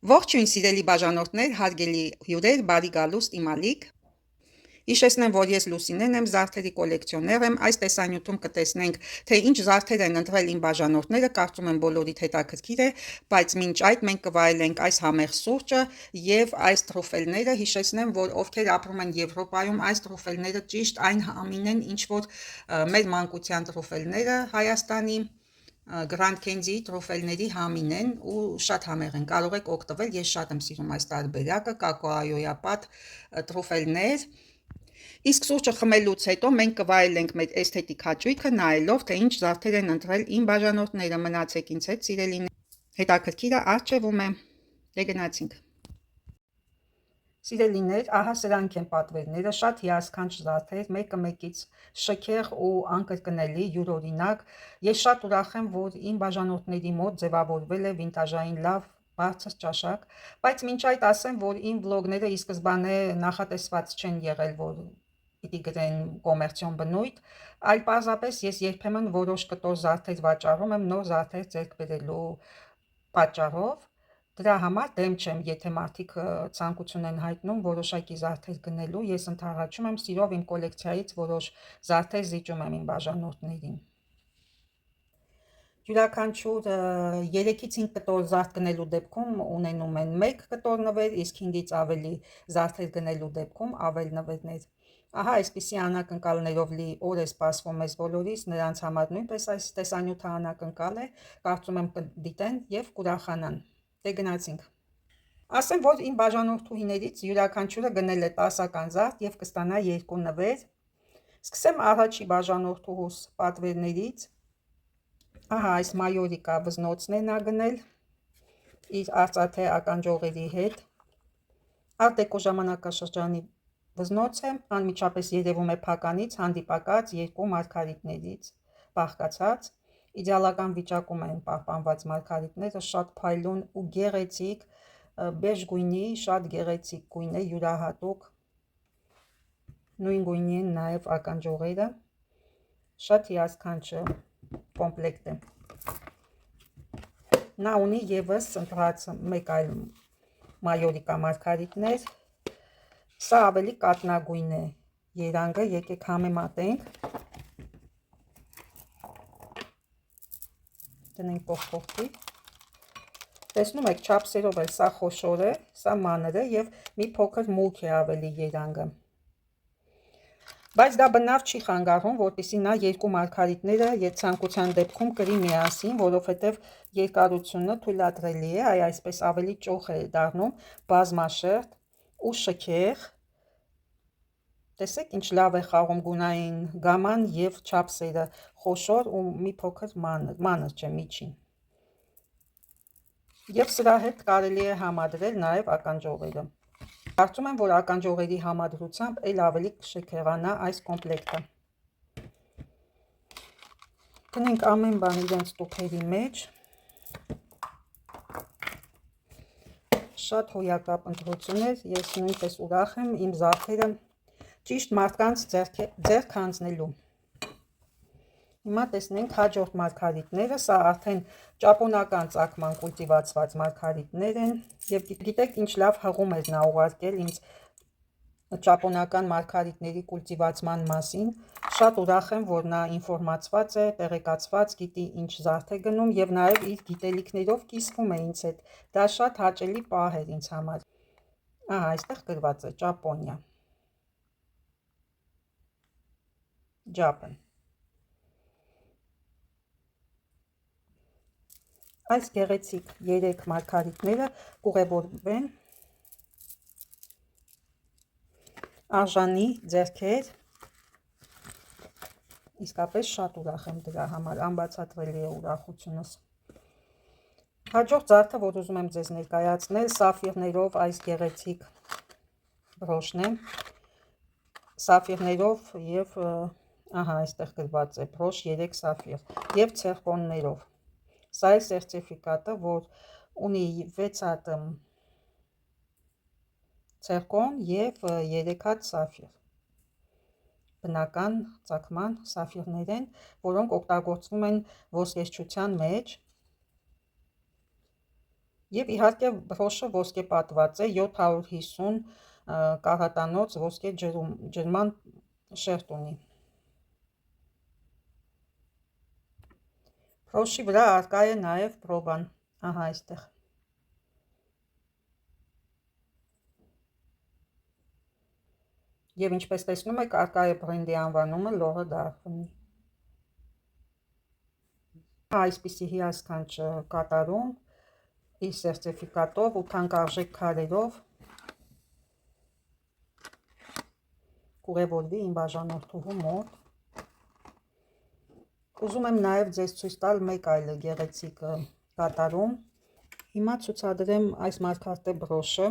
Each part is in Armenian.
Ողջույն սիրելի բաժանորդներ, հարգելի հյուրեր, բարի գալուստ իմ ալիք։ Հիշեցնեմ, որ ես Լուսինեն եմ, զարդերի կոլեկցիոներ եմ։ Այս տեսանյութում կտեսնենք, թե ինչ զարդեր են ընտրել իմ բաժանորդները, կարծում եմ բոլորիդ հետաքրքիր է, բայց մինչ այդ մենք կվայելենք այս համեղ սուրճը եւ այս տրուֆելները։ Հիշեցնեմ, որ ովքեր ապրում են Եվրոպայում, այս տրուֆելները ճիշտ այն համին են, ինչ որ մեր մանկության տրուֆելները Հայաստանի Grand Candy տրոֆելների համին են ու շատ համեղ են, կարող եք օգտվել, ես շատ եմ սիրում այս տարբերակը, կակաոյապատ տրոֆելներ։ Իսկ սուրճը խմելուց հետո մենք կվայելենք մեր էսթետիկ հաճույքը նայելով, թե ինչ զարդեր են ընտրել իմ բաժանորդները, մնացեք ինձ հետ սիրելիներ, հետաքրքիրը առջևում է, դե գնացինք։ Սիրելիներ, ահա սրանք են պատվերները, շատ հիասքանչ զարդեր, մեկը մեկից շքեղ ու անկրկնելի, յուրօրինակ։ Ես շատ ուրախ եմ, որ իմ բաժանորդների մոտ ձևավորվել է վինտաժային լավ բարձր ճաշակ, բայց մինչ այդ ասեմ, որ իմ վլոգները ի սկզբանե նախատեսված չեն եղել, որ պիտի գրեն կոմերցիոն բնույթ, այլ պարզապես ես երբեմն որոշ կտոր զարդեր վաճառում եմ նոր զարդեր ձեռք բերելու պատճառով։ Դրա համար դեմ չեմ, եթե մարդիկ ցանկություն են հայտնում որոշակի զարդեր գնելու, ես ընդառաջում եմ սիրով իմ կոլեկցիայից որոշ զարդեր զիջում եմ իմ բաժանորդներին։ Յուրաքանչյուր 3-ից 5 կտոր զարդ գնելու դեպքում ունենում են 1 կտոր նվեր, իսկ 5-ից ավելի զարդեր գնելու դեպքում ավել նվերներ։ Ահա այսպիսի անակնկալներով լի օր է սպասվում մեզ բոլորիս, նրանց համար նույնպես այս տեսանյութը անակնկալ է, կարծում եմ կդիտեն եւ կուրախանան։ Դե գնացինք։ Ասեմ, որ իմ բաժանորդուհիներից յուրաքանչյուրը գնել է 10-ական զարդ եւ կստանա 2 նվեր։ Սկսեմ առաջի բաժանորդուհուս պատվերներից։ Ահա այս մայորիկա վզնոցն է նա գնել իր արծաթե ականջողերի հետ։ Արտեկո ժամանակաշրջանի վզնոց է, անմիջապես երևում է փականից հանդիպակաց 2 մարգարիտներից բաղկացած։ Իդեալական վիճակում են պահպանված մարգարիտները, շատ փայլուն ու գեղեցիկ, բեժ գույնի, շատ գեղեցիկ գույն է, յուրահատուկ։ Նույն գույնի են նաև ականջողերը, շատ հիասքանչ կոմպլեկտ է։ Նա ունի եւս ընտրած մեկ այլ մայորիկա մարգարիտներ, սա ավելի կատնագույն է երանգը, եկեք համեմատենք։ Դնենք փոխփոխի։ Տեսնում եք, չափսերով էլ սա խոշոր է, սա մանր է եւ մի փոքր մուգ է ավելի երանգը։ Բայց դա բնավ չի խանգարում, որպեսզի նա 2 մարգարիտները ցանկության դեպքում կրի միասին, որովհետև երկարությունը թույլատրելի է, այսպես ավելի ճոխ է դառնում, բազմաշերտ ու շքեղ։ Տեսեք, ինչ լավ է խաղում գունային գաման եւ չափսերը, խոշոր ու մի փոքր մանր չէ, միջին։ Եվ սրա հետ կարելի է համադրել նաեւ ականջողերը։ Կարծում եմ, որ ականջողերի համադրությամբ էլ ավելի կշքեղանա այս կոմպլեկտը։ Տնենք ամեն բան իրենց տուփերի մեջ։ Շատ հոյակապ ընտրություն էր, ես նույնպես ուրախ եմ իմ զարդերը ճիշտ մարդկանց ձեռք հանձնելու։ Հիմա տեսնենք հաջորդ մարգարիտները, սա արդեն ճապոնական ծագման կուլտիվացված մարգարիտներ են, եւ գիտեք ինչ լավ հղում էր նա ուղարկել ինձ ճապոնական մարգարիտների կուլտիվացման մասին, շատ ուրախ եմ, որ նա ինֆորմացված է, տեղեկացված, գիտի ինչ զարդ է գնում եւ նաեւ իր գիտելիքներով կիսվում է ինձ հետ, դա շատ հաճելի պահ էր ինձ համար։ Ահա այստեղ գրված է Ճապոնիա, Japan։ Այս գեղեցիկ 3 մարգարիտները կուղևորվեն արժանի ձեռքեր, իսկապես շատ ուրախ եմ դրա համար, անբացատրելի է ուրախությունս։ Հաջորդ զարդը, որ ուզում եմ ձեզ ներկայացնել, սաֆիրներով այս գեղեցիկ բրոշն է, սաֆիրներով եւ ահա այստեղ գրված է բրոշ 3 սաֆիր եւ ցերկոններով։ Սա է սերտիֆիկատը, որ ունի 6 հատ ցերկոն եւ 3 հատ սաֆիր։ Բնական ծագման սաֆիրներ են, որոնք օգտագործվում են ոսկերչության մեջ Եվ իհարկե բրոշը ոսկե պատված է, 750 կարատանոց ոսկե ջրման շերտ ունի։ Բրոշի վրա արկա է նաև պրոբան, ահա այստեղ։ Եվ ինչպես տեսնում եք, արկա է բրենդի անվանումը լողը դարբնի։ Այսպիսի հիասքանչ կատարում իր սերտիֆիկատով ու թանկարժեք քարերով կուղևորվի իմ բաժանորդուհու մոտ։ Ուզում եմ նաև ձեզ ցույց տալ մեկ այլ գեղեցիկ կատարում։ Հիմա ցուցադրեմ այս մարգարտե բրոշը։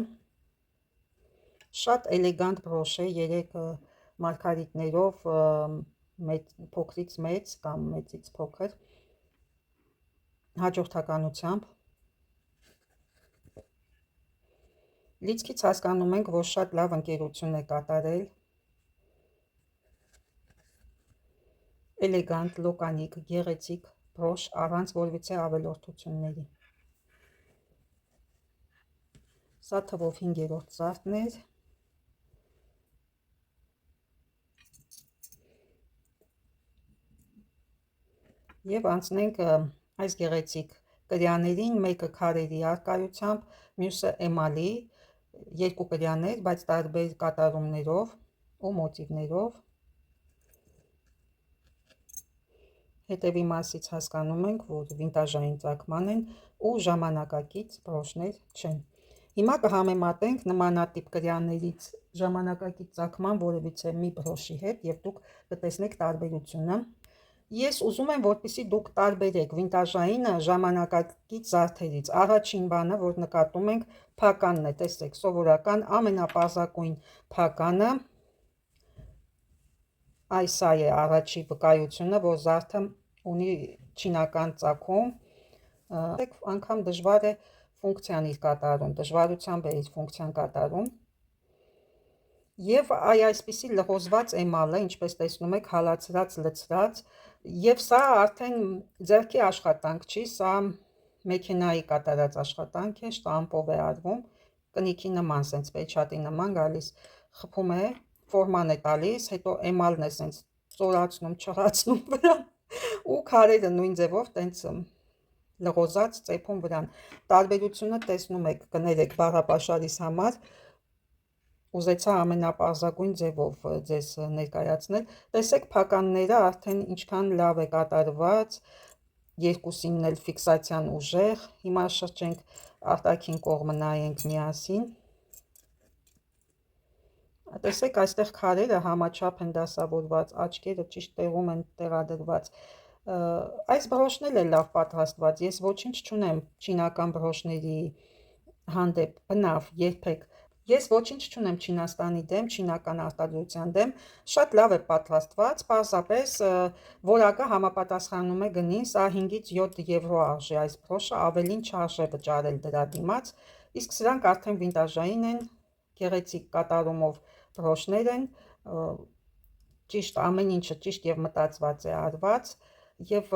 Շատ էլեգանտ բրոշ է, 3 մարգարիտներով, փոքրից մեծ կամ մեծից փոքր հաջորդականությամբ։ Լիցքից հասկանում ենք, որ շատ լավ ընկերություն է կատարել։ Էլեգանտ, լոկանիկ, գեղեցիկ բրոշ առանց որևիցե ավելորդությունների։ Սա թվով 5-րդ զարդն էր։ Եվ անցնենք այս գեղեցիկ կրյաներին, մեկը քարերի առկայությամբ, մյուսը էմալի, 2 կրյաներ, բայց տարբեր կատարումներով ու մոտիվներով։ Հետևի մասից հասկանում ենք, որ վինտաժային ծագման են ու ժամանակակից բրոշներ չեն։ Հիմա կհամեմատենք նմանատիպ կրյաներից ժամանակակից ծագման որևիցե մի բրոշի հետ եւ դուք կտեսնեք տարբերությունը։ Ես ուզում եմ, որպեսզի դուք տարբերեք վինտաժայինը ժամանակակից զարդերից։ Առաջին բանը, որ նկատում ենք, փականն է, տեսեք, սովորական ամենապարզագույն փականը։ Այս է առաջի վկայությունը, որ զարդը ունի չինական ծագում, անգամ դժվար է ֆունկցիան իր կատարում, դժվարությամբ է իր ֆունկցիան կատարում։ Եվ այսպիսի լղոզված էմալը, ինչպես տեսնում եք, հալածրած, լցրած, եւ սա արդեն ձեռքի աշխատանք չի, սա մեքենայի կատարած աշխատանք է, շտամպով է արվում, կնիքի նման, սենց պեչատի նման գալիս, խփում է, ֆորման է տալիս, հետո էմալն է սենց ծորացնում, չղացնում վրան ու քարերը նույն ձևով տենց լղոզած ծեփում վրան։ Տարբերությունը տեսնում եք, կներեք բառապաշարիս համար, ուզեցա ամենապարզագույն ձևով ձեզ ներկայացնել։ Տեսեք փականները արդեն ինչքան լավ է կատարված, երկուսինն էլ ֆիքսացիան ուժեղ։ Հիմա շրջենք արտաքին կողմը նայենք միասին։ Տեսեք, այստեղ քարերը համաչափ են դասավորված, աչքերը ճիշտ տեղում են տեղադրված։ Այս բրոշն էլ է լավ պատրաստված։ Ես ոչինչ չունեմ չինական բրոշների հանդեպ, բնավ, երբեք։ Ես ոչինչ չունեմ Չինաստանի դեմ, չինական արտադրության դեմ, շատ լավ է պատրաստված, պարզապես որակը համապատասխանում է գնին, սա 5-ից 7 եվրո արժի այս բրոշը, ավելին չարժե վճարել դրա դիմաց, իսկ սրանք արդեն վինտաժային են, գեղեցիկ կատարումով բրոշներ են, ճիշտ ամեն ինչը ճիշտ եւ մտածված է արված եւ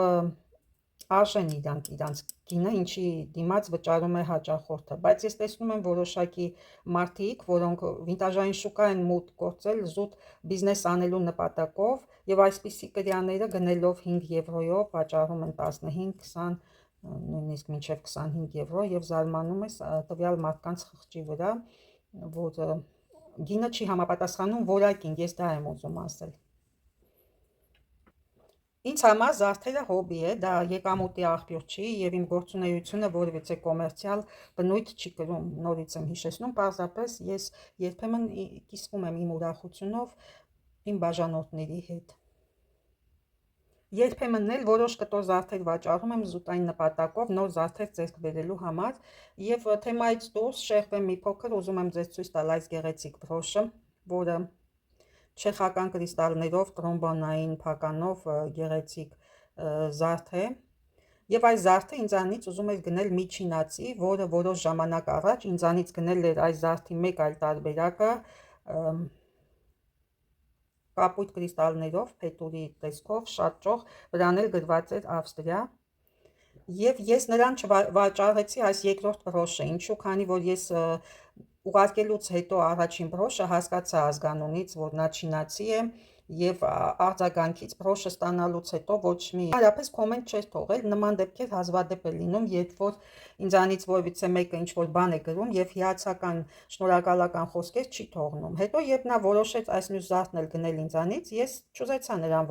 արժեն իրանց գինը, ինչի դիմաց վճարում է հաճախորդը, բայց ես տեսնում եմ որոշակի մարդիկ, որոնք վինտաժային շուկա են մուտք գործել զուտ բիզնես անելու նպատակով եւ այսպիսի կրյաները գնելով 5 եվրոյով վաճառում են 15-20, նույնիսկ մինչև 25 եվրո եւ զարմանում ես տվյալ մարդկանց խղճի վրա, որ գինը չի համապատասխանում որակին, ես դա եմ ուզում ասել։ Ինձ համար զարդերը հոբբի է, դա եկամուտի աղբյուր չի եւ իմ գործունեությունը որևիցե կոմերցիալ բնույթ չի կրում, նորից եմ հիշեցնում, պարզապես ես երբեմն կիսվում եմ իմ ուրախությունով իմ բաժանորդների հետ։ Երբեմն էլ որոշ կտոր զարդեր վաճառում եմ զուտ այն նպատակով նոր զարդեր ձեռք բերելու համար եւ թեմայից դուրս շեղվեմ մի փոքր, ուզում եմ ձեզ ցույց տալ այս գեղեցիկ բրոշը, որը չեխական կրիստալներով, տրոմբոնային փականով գեղեցիկ զարդ է։ Եվ այս զարդը ինձանից ուզում էր գնել մի չինացի, որը որոշ ժամանակ առաջ ինձանից գնել էր այս զարդի մեկ այլ տարբերակը կապույտ կրիստալներով, փետուրի տեսքով, շատ ճոխ, վրան էլ գրված էր Ավստրիա։ Եվ ես նրան չվաճառեցի այս երկրորդ բրոշը, ինչու, քանի որ ես ուղարկելուց հետո առաջին բրոշը հասկացա ազգանունից, որ նա չինացի է, եւ արձագանքից բրոշը ստանալուց հետո ոչ մի հարաբերապես կոմենտ չէր թողել։ Նման դեպքեր հազվադեպ է լինում, երբ որ ինձանից որևիցե մեկը ինչ-որ բան է գրում եւ հիացական շնորհակալական խոսքեր չի թողնում։ Հետո երբ նա որոշեց այս մյուս զարդն էլ գնել ինձանից, ես չուզեցա նրան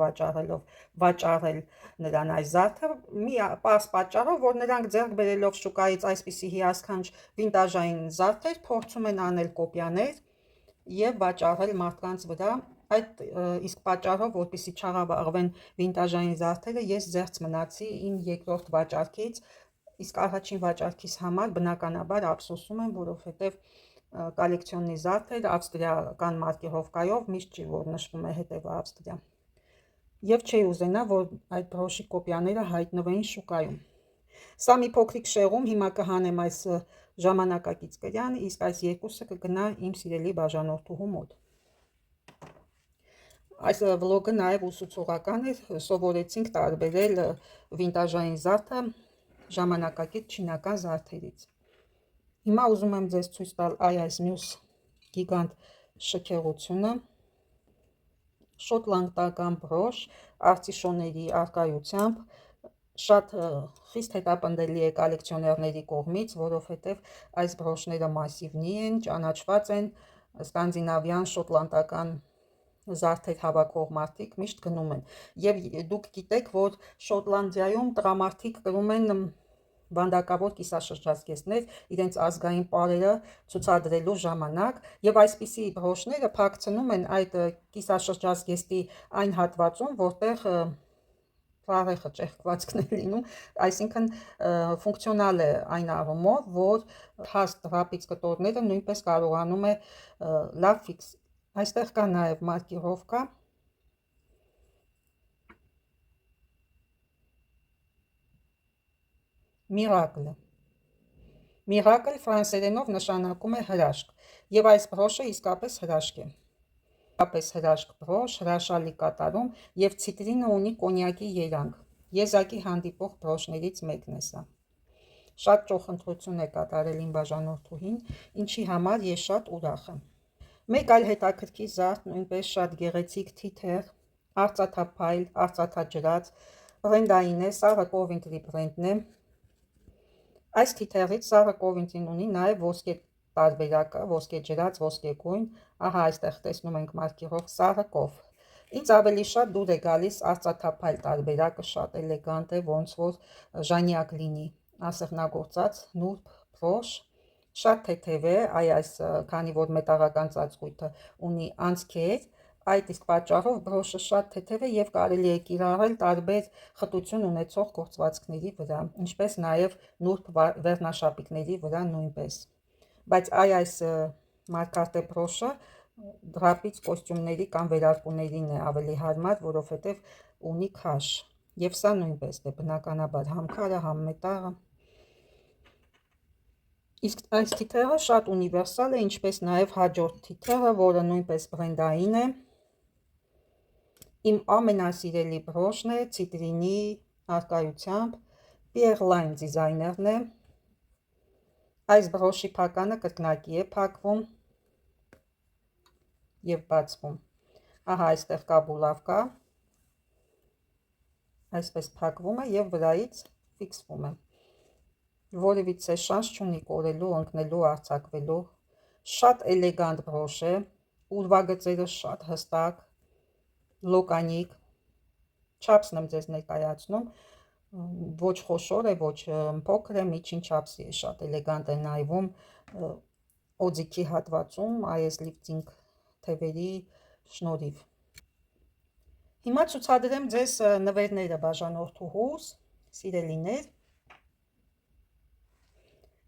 վաճառել նրան այս զարդը մի պարզ պատճառով, որ նրանք ձեռք բերելով շուկայից այսպիսի հիասքանչ վինտաժային զարդեր փորձում են անել կոպիաներ եւ վաճառել մարդկանց վրա։ Այդ իսկ պատճառով, որպեսզի չաղավաղվեն վինտաժային զարդերը, ես զերծ մնացի իմ երկրորդ վաճառքից, իսկ առաջին վաճառքիս համար բնականաբար ափսոսում եմ, որովհետեւ կոլեկցիոնի զարդեր ավստրիական մարկիրովկայով միշտ չի, որ նշվում է հետևը Ավստրիա։ Եվ չէի ուզենա, որ այդ բրոշի կոպիաները հայտնվեին շուկայում։ Սա մի փոքրիկ շեղում, հիմա կհանեմ այս ժամանակակից կրյան, իսկ այս երկուսը կգնա իմ սիրելի բաժանորդուհու մոտ։ Այս վլոգը նաև ուսուցողական է, սովորեցինք տարբերել վինտաժային զարդը ժամանակակից չինական զարդերից։ Հիմա ուզում եմ ձեզ ցույց տալ այս մյուս գիգանտ շքեղությունը, շոտլանդական բրոշ, արծիվների առկայությամբ, շատ խիստ հետապնդելի է կոլեկցիոներների կողմից, որովհետև այս բրոշները մասիվնի են, ճանաչված են, սկանդինավյան, շոտլանդական զարդեր հավաքող մարդիկ միշտ գնում են։ Եվ դուք գիտեք, որ Շոտլանդիայում տղամարդիկ կրում են վանդակավոր կիսաշրջազգեստներ իրենց ազգային պարերը ցուցադրելու ժամանակ, եւ այսպիսի բրոշները փակցնում են այդ կիսաշրջազգեստի այն հատվածում, որտեղ ծառեխը ճեղքվածքն է լինում, այսինքն ֆունկցիոնալ է այն առումով, որ հաստ դրապից կտորները նույնպես կարողանում է լավ ֆիքս։ Այստեղ կա նաև մարկիրովկա, Միրակլ։ Միրակլ ֆրանսերենով նշանակում է հրաշք, եւ այս բրոշը իսկապես հրաշք է։ Իսկապես հրաշք բրոշ, հրաշալի կատարում եւ ցիտրինը ունի կոնյակի երանգ։ Եզակի հանդիպող բրոշներից մեկն է սա։ Շատ ճոխընտրություն է կատարել իմ բաժանորդուհին, ինչի համար ես շատ ուրախ եմ։ Մեկ այլ հետաքրքիր զարդ, նույնպես շատ գեղեցիկ թիթեռ, արծաթափայլ, արծաթաջրած, բրենդային է, Սառը Կովինտրի բրենդն է։ Այս թիթեռից Սառը Կովինտրին ունի նաև ոսկե տարբերակը, ոսկե ջրած, ոսկե գույն, ահա այստեղ տեսնում ենք մարկիրով Սառը Կով։ Ինձ ավելի շատ դուր է գալիս արծաթափայլ տարբերակը, շատ էլեգանտ է, ոնց որ ժանյակ լինի, ասեղնագործած, նուրբ բրոշ, շատ թեթև է, քանի որ մետաղական ծածկույթը ունի անցքեր, այդ իսկ պատճառով բրոշը շատ թեթև է եւ կարելի է կիրառել տարբեր խտություն ունեցող գործվածքների վրա, ինչպես նաեւ նուրբ վերնաշապիկների վրա նույնպես։ Բայց այս մարկարտե բրոշը դրապից կոստյումների կամ վերարկուներին է ավելի հարմար, որովհետեւ ունի քաշ։ Եվ սա նույնպես է, բնականաբար, համ քարը, համ մետաղը։ Իսկ այս թիթեռը շատ ունիվերսալ է, ինչպես նաև հաջորդ թիթեռը, որը նույնպես բրենդային է։ Իմ ամենասիրելի բրոշն է ցիտրինի առկայությամբ, Pierre Line դիզայներն է։ Այս բրոշի փականը կրկնակի է փակվում եւ բացվում։ Ահա այստեղ կա բուլավկա, այսպես փակվում է եւ վրայից ֆիքսվում է։ Որևիցե շանս չունի կորելու, ընկնելու, արձակվելու։ Շատ էլեգանտ բրոշ է, ուրվագծերը շատ հստակ, լոկանիկ, չափսն եմ ձեզ ներկայացնում, ոչ խոշոր է, ոչ փոքր է, միջին չափսի է, շատ էլեգանտ է նայվում օձիքի հատվածում, այս լիֆտինգ թևերի շնորհիվ։ Հիմա ցուցադրեմ ձեզ նվերները բաժանորդուհուս, սիրելիներ։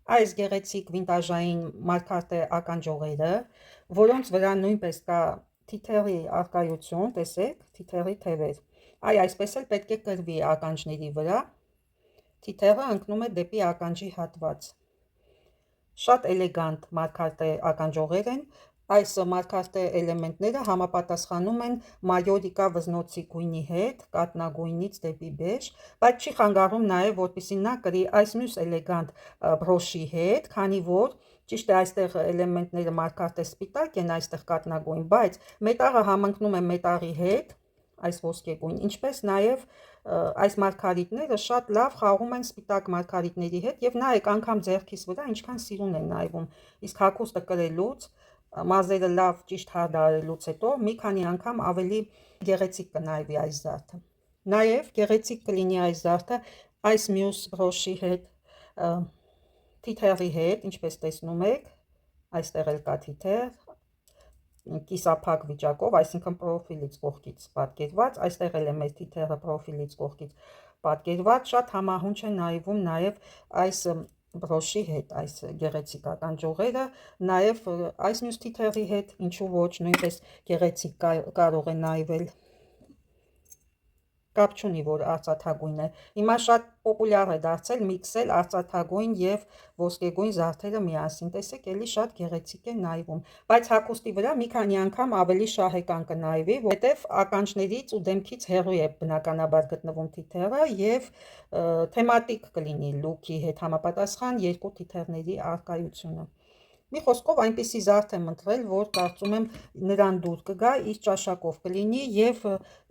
Այս գեղեցիկ վինտաժային մարկարտե ականջողերը, որոնց վրա նույնպես կա թիթեռի առկայություն, տեսեք, թիթեռի թևեր։ Այսպես էլ պետք է կրվի ականջների վրա, թիթեռը ընկնում է դեպի ականջի հատված։ Շատ էլեգանտ մարկարտե ականջողեր են, Այս մարգարտե էլեմենտները համապատասխանում են մայորիկա վզնոցի գույնի հետ, կատնագույնից դեպի բեժ, բայց չի խանգարում նաև, որպեսզի նա կրի այս մյուս էլեգանտ բրոշի հետ, քանի որ ճիշտ է այստեղ էլեմենտները մարգարտե սպիտակ են, այստեղ կատնագույն, բայց մետաղը համընկնում է մետաղի հետ, այս ոսկեգույն, ինչպես նաև այս մարգարիտները շատ լավ խաղում են սպիտակ մարգարիտների հետ եւ նայեք անգամ ձեռքիս վրա ինչքան սիրուն են նայվում, իսկ հագուստը կրելուց մազերը լավ ճիշտ հարդարելուց հետո մի քանի անգամ ավելի գեղեցիկ կնայվի այս զարդը։ Նաև գեղեցիկ կլինի այս զարդը այս մյուս բրոշի հետ, թիթեռի հետ, ինչպես տեսնում եք, այստեղ էլ կա թիթեռ, կիսափակ վիճակով, այսինքն պրոֆիլից կողքից պատկերված, այստեղ էլ է մեր թիթեռը պրոֆիլից կողքից պատկերված, շատ համահունչ է նայվում նաև այս բրոշի հետ, այս գեղեցիկական ճյուղերը, նաև այս մյուս թիթեռի հետ, ինչու ոչ, նույնպես գեղեցիկ կարող է նայվել։ Կապ չունի, որ արծաթագույն է։ Հիմա շատ պոպուլյար է դարձել միքսել արծաթագույն եւ ոսկեգույն զարդերը միասին։ Տեսեք, էլի շատ գեղեցիկ է նայվում, բայց հագուստի վրա մի քանի անգամ ավելի շահեկան կնայվի, որովհետեւ ականջներից ու դեմքից հեռու է բնականաբար գտնվում թիթեռը եւ թեմատիկ կլինի լուքի հետ համապատասխան երկու թիթեռների առկայությունը։ Մի խոսքով այնպիսի զարդ եմ ընտրել, որ կարծում եմ նրան դուր կգա, իր ճաշակով կլինի եւ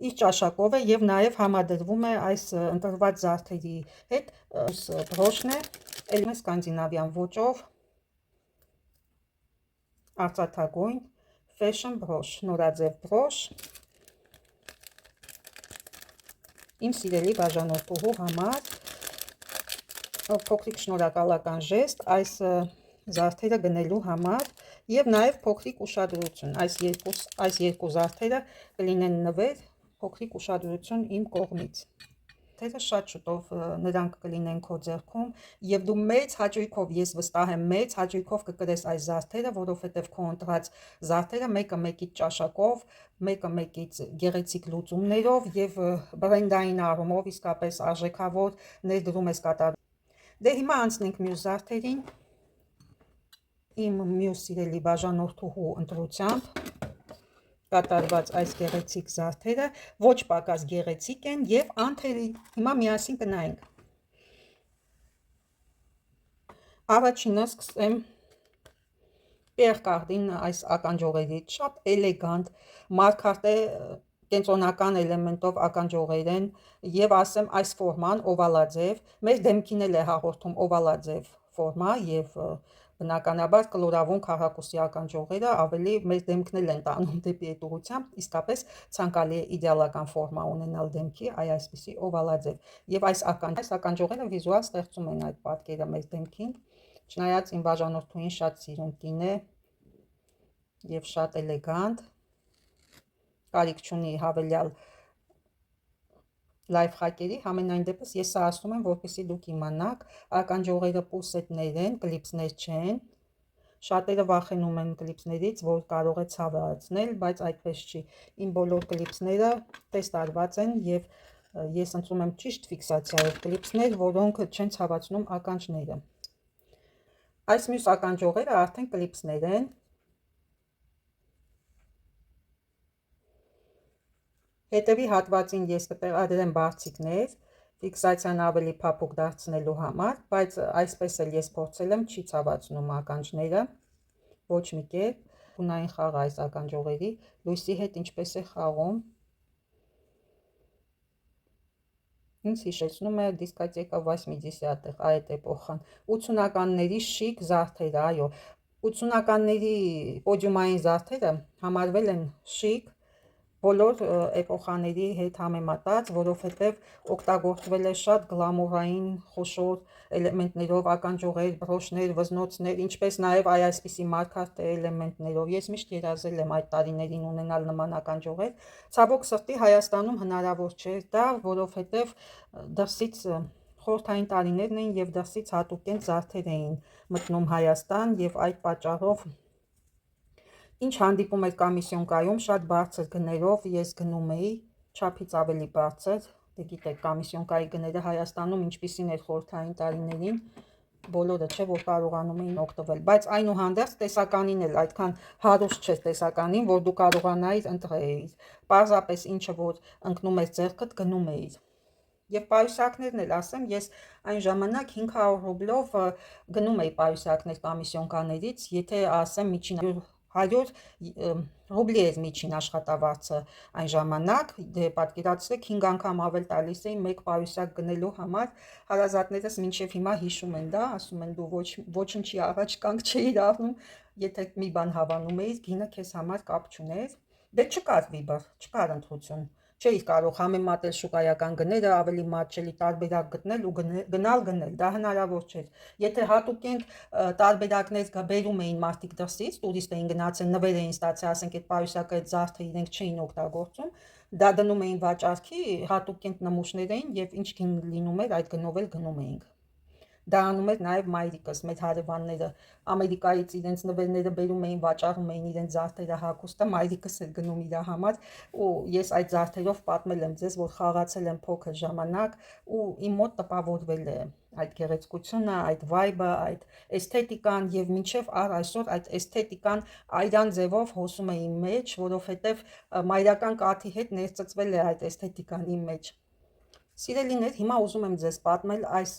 իր ճաշակով է եւ նաեւ համադրվում է այս ընտրված զարդերի հետ։ Բրոշն է, ելնում է սկանդինավյան ոճով, արծաթագույն, fashion բրոշ, նորաձև բրոշ, իմ սիրելի բաժանորդուհու համար փոքրիկ շնորհակալական ժեստ այս զարդերը գնելու համար եւ նաեւ փոքրիկ ուշադրություն, այս երկու զարդերը կլինեն նվեր, փոքրիկ ուշադրություն իմ կողմից։ Թերը շատ շուտով նրանք կլինեն քո ձեռքում եւ դու մեծ հաճույքով, ես վստահ եմ, մեծ հաճույքով կկրես այս զարդերը, որովհետեւ քո ընտրած զարդերը մեկը մեկից ճաշակով, մեկը մեկից գեղեցիկ լուծումներով եւ բրենդային առումով իսկապես արժեքավոր ներդրում ես կատարում։ Դե հիմա անցնենք մյուս զարդերին։ Իմ մյուս սիրելի բաժանորդուհու ընտրությամբ կատարված այս գեղեցիկ զարդերը ոչ պակաս գեղեցիկ են եւ անթերի։ Հիմա միասին կնայենք։ Առաջինը սկսեմ Պիերկարդին այս ականջողերից, շատ էլեգանտ, մարգարտե կենտրոնական էլեմենտով ականջողեր են եւ ասեմ այս ֆորման օվալաձև, մեր դեմքին էլ է հաղորդում օվալաձև ֆորմա եւ բնականաբար կլորավուն քառակուսի ականջողերը ավելի մեր դեմքն էլ են տանում դեպի այդ ուղղությամբ, իսկապես ցանկալի է իդեալական ֆորմա ունենալ դեմքի, այսպիսի օվալաձև եւ այս ականջողերը վիզուալ ստեղծում են այդ պատկերը մեր դեմքին, չնայած իմ բաժանորդուհին շատ սիրուն կին է եւ շատ էլեգանտ, կարիք չունի հավելյալ լայֆհակերի, համենայն դեպս ես սա ասում եմ, որպեսզի դուք իմանաք, ականջողերը պուսետներ են, կլիպսներ չեն։ Շատերը վախենում են կլիպսներից, որ կարող է ցավացնել, բայց այդպես չի։ Իմ բոլոր կլիպսները տեստարված են եւ ես ընտրում եմ ճիշտ ֆիքսացիայով կլիպսներ, որոնք չեն ցավացնում ականջները։ Այս մյուս ականջողերը արդեն կլիպսներ են։ Հետևի հատվածին ես կտեղադրեմ բարձիկներ, ֆիքսացիան ավելի փափուկ դարձնելու համար, բայց այսպես էլ ես փորձել եմ, չի ցավացնում ականջները, ոչ մի կերպ, գունային խաղ այս ականջողերի, լույսի հետ ինչպես է խաղում։ Ինձ հիշեցնում է դիսկոտեկա 80-ых, այդ էպոխան, 80-ականների շիկ զարդերը, այո, 80-ականների պոդիումային զարդերը համարվել են շիկ բոլոր էպոխաների հետ համեմատած, որովհետև օգտագործվել է շատ գլամուրային խոշոր էլեմենտներով, ականջողեր, բրոշներ, վզնոցներ, ինչպես նաև այսպիսի մարգարտե էլեմենտներով։ Ես միշտ երազել եմ այդ տարիներին ունենալ նման ականջողեր։ Ցավոք սրտի Հայաստանում հնարավոր չէր դա, որովհետև դրսից խորհրդային տարիներն էին եւ դրսից հատուկենտ զարդեր էին մտնում Հայաստան եւ այդ պատճառով ինչ հանդիպում էր կոմիսիոնակայում, շատ բարձր գներով ես գնում էի, չափից ավելի բարձր, դե գիտեք կոմիսիոնակայի գները Հայաստանում ինչպիսին էր խորհրդային տարիներին, բոլորը չէ, որ կարողանում էին օգտվել, բայց այնուհանդերձ տեսականին էլ այդքան հարուստ չէր տեսականին, որ դու կարողանայիր ընտրեիր, պարզապես ինչը որ ընկնում էր ձեռքդ գնում էիր։ Եվ պայուսակներն էլ ասեմ, ես այն ժամանակ 500 ռուբլով գնում էի պայուսակներ կոմիսիոնկաներից, եթե ասեմ միջին 100 ռուբլի էր միջին աշխատավարձը այն ժամանակ, դե պատկերացրեք 5 անգամ ավել տալիս էին մեկ պայուսակ գնելու համար, հարազատներս մինչև հիմա հիշում են դա, ասում են դու ոչինչի առաջ կանգ չէիր առնում, եթե մի բան հավանում էիր, գինը քեզ համար կապ չուներ, դե չկար վիբր, չկար ընտրություն։ Չէի կարող համեմատել շուկայական գները, ավելի մատչելի տարբերակ գտնել ու գնալ, դա հնարավոր չէր։ Եթե հատուկենտ տարբերակներ բերում էին մարդիկ դրսից, տուրիստ էին գնացել, նվեր էին ստացել, ասենք այդ պայուսակը, այդ զարդը իրենք չէին օգտագործում, դա դնում էին վաճառքի, հատուկենտ նմուշներ էին եւ ինչ գին լինում էր, այդ գնով էլ գնում էինք։ Դա անում էր նաև մայրիկս, մեր հարևանները Ամերիկայից իրենց նվերները բերում էին, վաճառում էին իրենց զարդերը հագուստը, մայրիկս էր գնում իր համար ու ես այդ զարդերով պատմել եմ ձեզ, որ խաղացել եմ փոքր ժամանակ ու իմ մոտ տպավորվել է այդ գեղեցկությունը, այդ վայբը, այդ էսթետիկան եւ մինչեւ այսօր այդ էսթետիկան այրան ձևով հոսում է իմ մեջ, որովհետեւ մայրական կաթի հետ ներծծվել է այդ էսթետիկան իմ մեջ։ Սիրելիներ, հիմա ուզում եմ ձեզ պատմել այս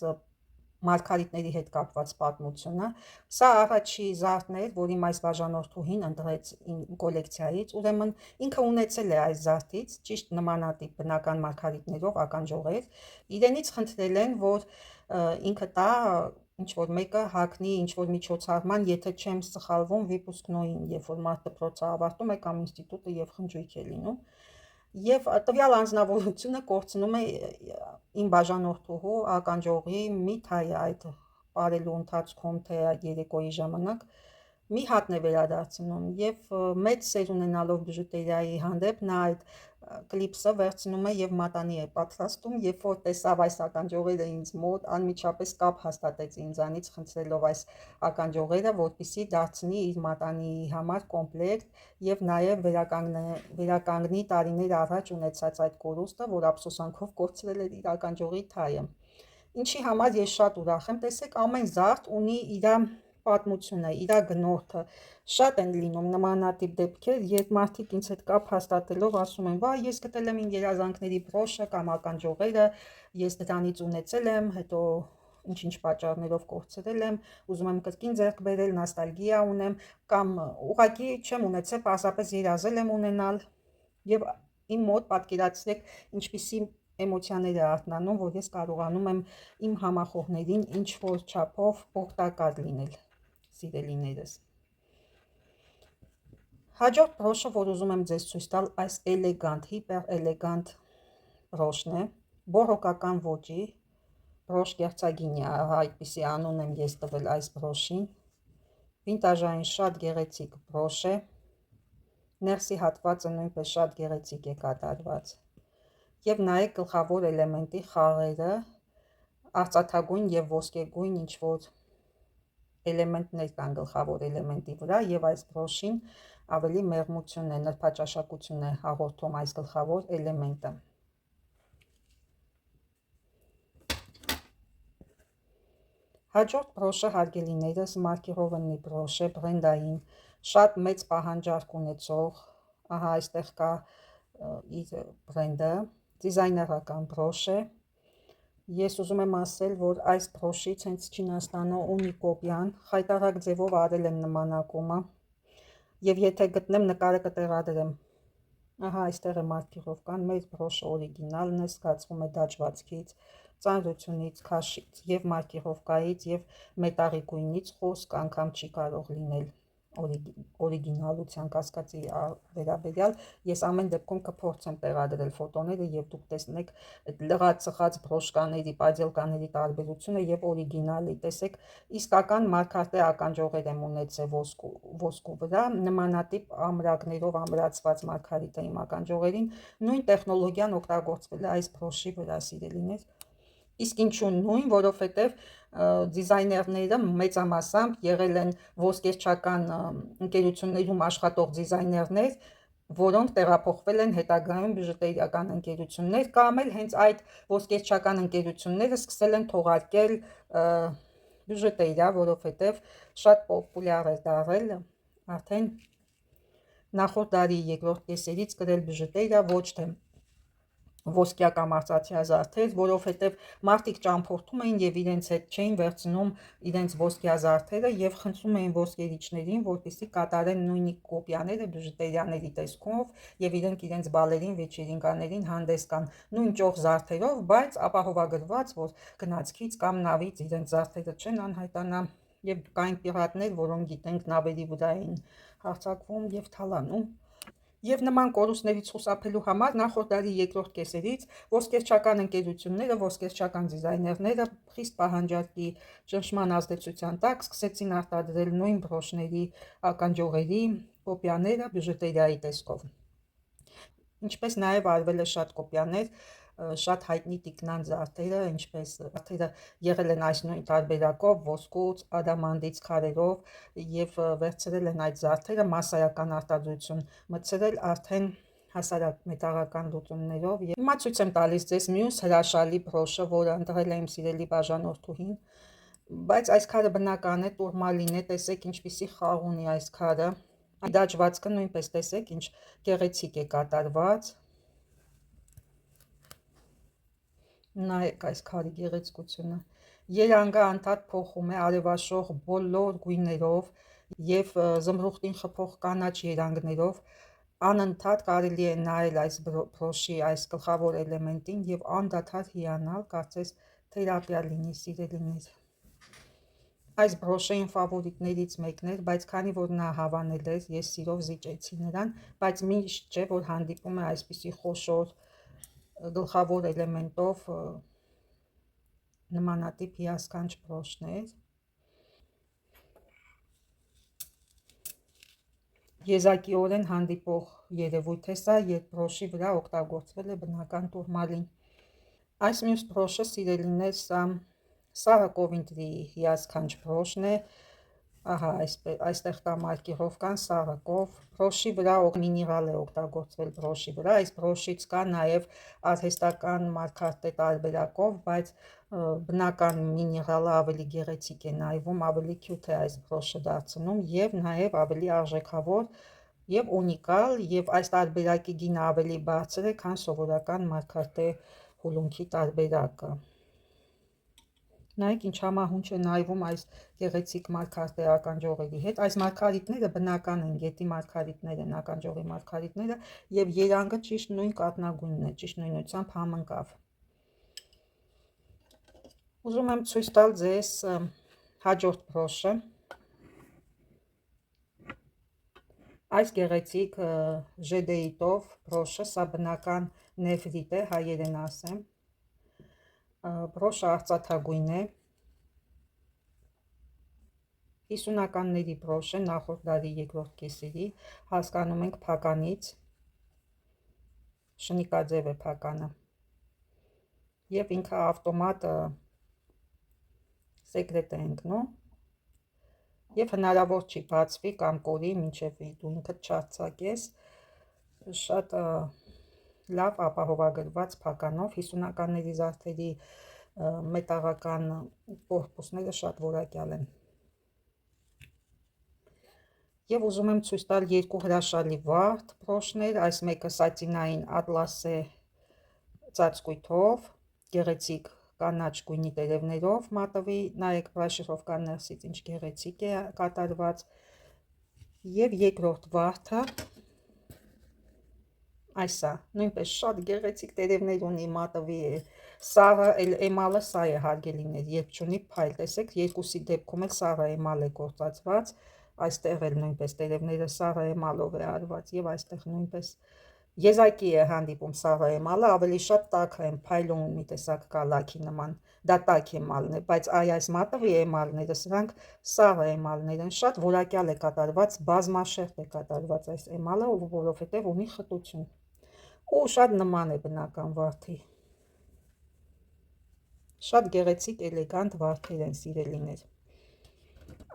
մարգարիտների հետ կապված պատմությունը։ Սա առաջի զարդն էր, որ իմ այս բաժանորդուհին ընտրեց իմ կոլեկցիայից, ուրեմն ինքը ունեցել է այս զարդից, ճիշտ նմանատիպ բնական մարգարիտներով ականջողեր, իրենից խնդրել են, որ ինքը տա ինչ-որ մեկը հագնի ինչ-որ միջոցառման, եթե չեմ սխալվում, վիպուսկնոյին, երբ որ մարդ դպրոցը ավարտում է կամ ինստիտուտը եւ խնջույք է լինում։ Եվ տվյալ անձնավորությունը կորցնում է իմ բաժանորդուհու ականջողի մի թայ այդ ապարելու ընթացքում, թե այդ երեկոյի ժամանակ մի հատն է վերադարձնում եւ մեծ սեր ունենալով բիժուտերիայի հանդեպ նա այդ կլիպսը վերցնում է եւ մատանի է պատրաստում, երբ որ տեսավ այս ականջողերը ինձ մոտ, անմիջապես կապ հաստատեց ինձանից խնդրելով այս ականջողերը, որպեսզի դարձնի իր մատանի համար կոմպլեկտ եւ նաեւ վերականգնի տարիներ առաջ ունեցած այդ կորուստը, որ ափսոսանքով կորցրել էր իր ականջողի թայը։ Ինչի համար ես շատ ուրախ եմ, տեսեք ամեն զարդ ունի իր պատմությունը, իր գնորդը։ Շատ են լինում նմանատիպ դեպքեր, երբ մարդիկ ինձ հետ կապ հաստատելով ասում են, վայ, ես գտել եմ իմ երազանքների բրոշը կամ ականջողերը, ես դրանից ունեցել եմ, հետո ինչ-ինչ պատճառներով կորցրել եմ, ուզում եմ կրկին ձեռք բերել, նոստալգիա ունեմ, կամ ուղղակի չեմ ունեցել, պարզապես երազել եմ ունենալ։ Եվ իմ մոտ պատկերացրեք ինչպիսի էմոցիաներ է արթնանում, որ ես կարողանում եմ իմ համախոհներին ինչ-որ չափով օգտակար լինել, սիրելիներս։ Հաջորդ բրոշը, որ ուզում եմ ձեզ ցույց տալ, այս էլեգանտ, հիպեր էլեգանտ բրոշն է, բոհոկական ոճի, բրոշ գերցագինյա, այդպիսի անուն եմ ես տվել այս բրոշին, վինտաժային շատ գեղեցիկ բրոշ է, ներսի հատվածը նույնպես շատ գեղեցիկ է կատարված, եւ նայեք գլխավոր էլեմենտի խաղերը, արծաթագույն եւ ոսկեգույն ինչ-որ էլեմենտներ կան գլխավոր էլեմենտի վրա եւ այս բրոշին ավելի մեղմություն է, նրբաճաշակություն է հաղորդում այս գլխավոր էլեմենտը։ Հաջորդ բրոշը հարգելիներս Մարկիրովնի բրոշ է, բրենդային, շատ մեծ պահանջարկ ունեցող, ահա այստեղ կա իր բրենդը, դիզայներական բրոշ է։ Ես ուզում եմ ասել, որ այս բրոշից հենց Չինաստանը ունի կոպիան, խայտարակ ձևով արել են նմանակումը, եւ եթե գտնեմ նկարը կտեղադրեմ։ Ահա այստեղ է մարկիրովկան, մեր բրոշը օրիգինալն է, զգացվում է դաջվածքից, ծանրությունից, քաշից եւ մարկիրովկայից եւ մետաղի գույնից խոսք անգամ չի կարող լինել օրիգինալության կասկածի վերաբերյալ, ես ամեն դեպքում կփորձեմ տեղադրել ֆոտոները եւ դուք տեսնեք այդ լղացղած բրոշկաների, պադելկաների տարբերությունը եւ օրիգինալի, տեսեք, իսկական մարգարտե ականջողեր եմ ունեցել ոսկու վրա, նմանատիպ ամրակներով ամրացված մարգարիտը իմ ականջողերին, նույն տեխնոլոգիան օգտագործվել է այս բրոշի վրա, սիրելիներ։ Իսկ ինչու նույն, որովհետև դիզայներները մեծամասամբ եղել են ոսկերչական ընկերություններում աշխատող դիզայներներ, որոնք տեղափոխվել են հետագայում բիժուտերիական ընկերություններ, կամ էլ հենց այդ ոսկերչական ընկերությունները սկսել են թողարկել բյուժետերիա, որովհետև շատ պոպուլյար է դարձել արդեն նախորդ դարի երկրորդ կեսերից գրել բյուժետերիա, ոչ թե ոսկյա կամ արծաթյա զարդեր, որովհետև մարդիկ ճամփորդում էին եւ իրենց հետ չէին վերցնում իրենց ոսկյա զարդերը եւ խնդրում էին ոսկերիչներին, որպեսզի կատարեն նույնիկ կոպիաները բյուժետերիաների տեսքով եւ իրենց բալերին, վեճերինկաներին հանդես կան նույն ճոխ զարդերով, բայց ապահովագրված, որ գնացքից կամ նավից իրենց զարդերը չեն անհայտանա եւ կային պիրատներ, որոնք գիտենք նավերի վրա էին հարձակվում եւ թալանում։ Եվ նման կորուստներից խուսափելու համար նախորդ դարի երկրորդ կեսերից ոսկերչական ընկերությունները, ոսկերչական դիզայներները խիստ պահանջարկի ճնշման ազդեցության տակ սկսեցին արտադրել նույն բրոշների ականջողերի կոպիաները բյուժետերիայի տեսքով։ Ինչպես նաև արվել է շատ կոպիաներ, շատ հայտնի տիկնան զարդերը, ինչպես զարդերը եղել են այս նույն տարբերակով, ոսկուց, ադամանդից, քարերով եւ վերցրել են այդ զարդերը մասսայական արտադրություն մտցրել արդեն հասարակ մետաղական լուծումներով։ Եվ հիմա ցույց եմ տալիս ձեզ մյուս հրաշալի բրոշը, որը ընտրել է իմ սիրելի բաժանորդուհին, բայց այս քարը բնական է, տուրմալին է, տեսեք ինչպիսի խաղ ունի այս քարը։ Այդ դաջվածքը նույնպես տեսեք ինչ գեղեցիկ է կատարված։ Նայեք այս քարի գեղեցկությունը։ Երանգը անդադ փոխում է արևաշող բոլոր գույներով եւ զմրուխտին խփող կանաչ երանգներով։ Անընդհատ կարելի է նայել այս բրոշի այս գլխավոր էլեմենտին եւ անդադար հիանալ, կարծես թերապիա լինի, սիրելիներ։ Այս բրոշը իմ ֆավորիտներից մեկն էր, բայց քանի որ նա հավանել էր, ես սիրով զիջեցի նրան, բայց միշտ չէ, որ հանդիպում է այսպիսի խոշոր գլխավոր էլեմենտով նմանատիպ հիասքանչ բրոշներ։ Եզակիորեն հանդիպող երևույթ է սա, երբ բրոշի վրա օգտագործվել է բնական տուրմալին։ Այս մյուս բրոշը, սիրելիներ, սա Սարա Կովինտրի հիասքանչ բրոշն է։ Ահա, այստեղ կա մարկիրովկան Սարակով, բրոշի վրա միներալ է օգտագործվել բրոշի վրա, այս բրոշից կա նաև արհեստական մարգարտե տարբերակով, բայց բնական միներալը ավելի գեղեցիկ է նայվում, ավելի քյութ է այս բրոշը դարձնում եւ նաև ավելի արժեքավոր եւ ունիկալ, եւ այս տարբերակի գինը ավելի բարձր է, քան սովորական մարգարտե հուլունքի տարբերակը։ Նայեք ինչ համահունչ է նայվում այս գեղեցիկ մարգարտե ականջողերի հետ։ Այս մարգարիտները բնական են, գետի մարգարիտներ են, ականջողի մարգարիտները, եւ երանգը ճիշտ նույն կաթնագույնն է, ճիշտ նույնությամբ համընկավ։ Ուզում եմ ցույց տալ ձեզ հաջորդ բրոշը։ Այս գեղեցիկ ժեդեիտով բրոշը, սա բնական նեֆրիտ է, հայերեն ասեմ։ Բրոշը արծաթագույն է, 50-ականների բրոշ է, նախորդ դարի երկրորդ կեսերի, հասկանում ենք փականից, շնիկաձև է փականը, եւ ինքը ավտոմատ սեկրետ է ընկնում, եւ հնարավոր չի բացվի կամ կորի, մինչեւ դու ինքդ չարձակես, շատ լավ ապահովագրված փականով, 50-ականների զարդերի մետաղական կորպուսները շատ որակյալ են։ Եվ ուզում եմ ցույց տալ երկու հրաշալի վարդ բրոշներ, այս մեկը սատինային ատլասե ծածկույթով, գեղեցիկ կանաչ գույնի տերևներով մատովի, նայեք բրաշիրովկան ներսից ինչ գեղեցիկ է կատարված, եւ երկրորդ վարդը այսա, նույնպես շատ գեղեցիկ տերևներ ունի, մատովի է, սառը էմալը սա է հարգելիներ, երբ չունի փայլ, տեսեք, երկուսի դեպքում էլ սառը էմալ է գործածված, այստեղ էլ նույնպես տերևները սառը էմալով է արված եւ այստեղ նույնպես եզակի է հանդիպում սառը էմալը, ավելի շատ տաք են, փայլուն մի տեսակ կա լաքի նման, դա տաք էմալն է, բայց այս մատովի էմալները, սրանք սառը էմալներ են, շատ որակյալ է կատարված, բազմաշերտ է կատարված այս էմալը, որովհետեւ ունի խտություն։ Ու շատ նման է բնական վարդի։ Շատ գեղեցիկ էլեգանտ վարդեր են, սիրելիներ։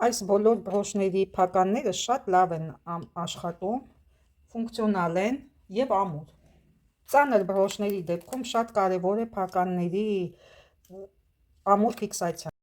Այս բոլոր բրոշների փականները շատ լավ են աշխատում, ֆունկցիոնալ են եւ ամուր։ Ծանր բրոշների դեպքում շատ կարեւոր է փականների ամուր ֆիքսացիան։